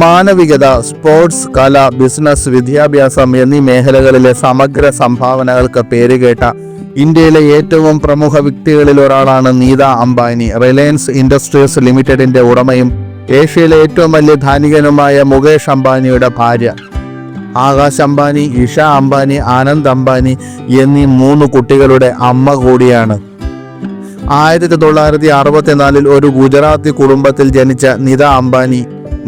മാനവികത, sports, കല, business, വിദ്യാഭ്യാസം എന്നീ മേഖലകളിലെ സമഗ്ര സംഭാവനകൾക്ക് പേരുകേട്ട ഇന്ത്യയിലെ ഏറ്റവും പ്രമുഖ വ്യക്തികളിൽ ഒരാളാണ് നീത അംബാനി. റിലയൻസ് ഇൻഡസ്ട്രീസ് ലിമിറ്റഡിന്റെ ഉടമയും ഏഷ്യയിലെ ഏറ്റവും വലിയ ധനികനുമായ മുകേഷ് അംബാനിയുടെ ഭാര്യ. ആകാശ് അംബാനി, ഇഷ അംബാനി, ആനന്ദ് അംബാനി എന്നീ 3 കുട്ടികളുടെ അമ്മ കൂടിയാണ്. 1964 ഒരു ഗുജറാത്തി കുടുംബത്തിൽ ജനിച്ച നീത അംബാനി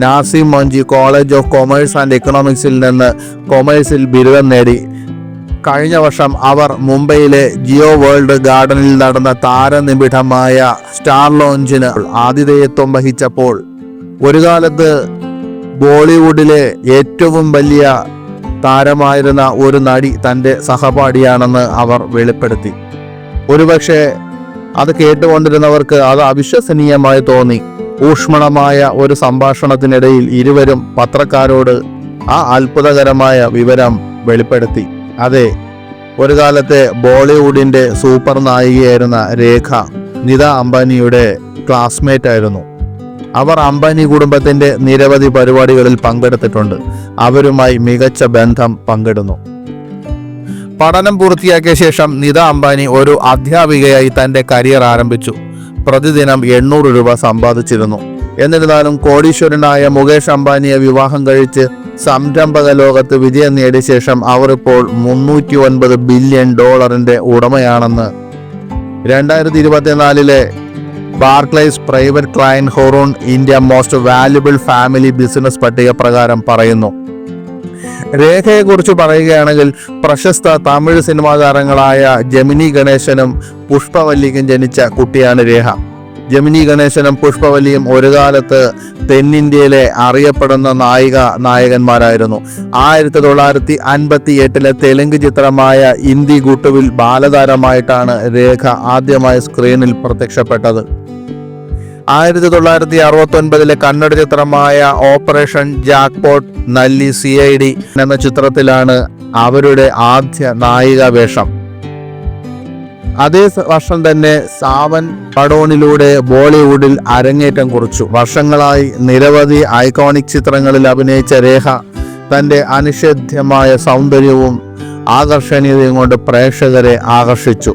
നാസിം Monjee college of commerce and എക്കണോമിക്സിൽ നിന്ന് കൊമേഴ്സിൽ ബിരുദം നേടി. കഴിഞ്ഞ വർഷം അവർ മുംബൈയിലെ ജിയോ വേൾഡ് ഗാർഡനിൽ നടന്ന താരനിബിഡമായ സ്റ്റാർ ലോഞ്ചിന് ആതിഥേയത്വം വഹിച്ചപ്പോൾ ഒരു കാലത്ത് ബോളിവുഡിലെ ഏറ്റവും വലിയ താരമായിരുന്ന ഒരു നടി തൻ്റെ സഹപാഠിയാണെന്ന് അവർ വെളിപ്പെടുത്തി. ഒരുപക്ഷെ അത് കേട്ടുകൊണ്ടിരുന്നവർക്ക് അത് അവിശ്വസനീയമായി തോന്നി. ഊഷ്മളമായ ഒരു സംഭാഷണത്തിനിടയിൽ ഇരുവരും പത്രക്കാരോട് ആ അത്ഭുതകരമായ വിവരം വെളിപ്പെടുത്തി. അതെ, ഒരു കാലത്തെ ബോളിവുഡിന്റെ സൂപ്പർ നായികയായിരുന്ന രേഖ നീത അംബാനിയുടെ ക്ലാസ്മേറ്റ് ആയിരുന്നു. അവർ അംബാനി കുടുംബത്തിന്റെ നിരവധി പരിപാടികളിൽ പങ്കെടുത്തിട്ടുണ്ട്. അവരുമായി മികച്ച ബന്ധം പങ്കിടുന്നു. പഠനം പൂർത്തിയാക്കിയ ശേഷം നീത അംബാനി ഒരു അധ്യാപികയായി തന്റെ കരിയർ ആരംഭിച്ചു. പ്രതിദിനം 800 രൂപ സമ്പാദിച്ചിരുന്നു. എന്നിരുന്നാലും കോടീശ്വരനായ മുകേഷ് അംബാനിയെ വിവാഹം കഴിച്ച് സംരംഭക ലോകത്ത് വിജയം നേടിയ ശേഷം അവർ ഇപ്പോൾ $309 ബില്യൺ ഉടമയാണെന്ന് 2024 Barclays private client Hurun India most valuable family business പട്ടിക പ്രകാരം പറയുന്നു. രേഖയെക്കുറിച്ച് പറയുകയാണെങ്കിൽ പ്രശസ്ത തമിഴ് സിനിമാ താരങ്ങളായ ജമിനി ഗണേശനും പുഷ്പവല്ലിക്കും ജനിച്ച കുട്ടിയാണ് രേഖ. ജമിനി ഗണേശനും പുഷ്പവല്ലിയും ഒരു കാലത്ത് തെന്നിന്ത്യയിലെ അറിയപ്പെടുന്ന നായകന്മാരായിരുന്നു. 1958 തെലുങ്ക് ചിത്രമായ ഇന്ദി ഗുട്ടുവിൽ ബാലതാരമായിട്ടാണ് രേഖ ആദ്യമായി സ്ക്രീനിൽ പ്രത്യക്ഷപ്പെട്ടത്. 1969 കന്നഡ ചിത്രമായ ഓപ്പറേഷൻ ജാക്ക്പോട്ട് നല്ലി CID എന്ന ചിത്രത്തിലാണ് അവരുടെ ആദ്യ നായിക വേഷം. അതേ വർഷം തന്നെ സാവൻ പടോണിലൂടെ ബോളിവുഡിൽ അരങ്ങേറ്റം കുറിച്ചു. വർഷങ്ങളായി നിരവധി ഐക്കോണിക് ചിത്രങ്ങളിൽ അഭിനയിച്ച രേഖ തൻ്റെ അനിഷേധ്യമായ സൗന്ദര്യവും ആകർഷണീയതയും കൊണ്ട് പ്രേക്ഷകരെ ആകർഷിച്ചു.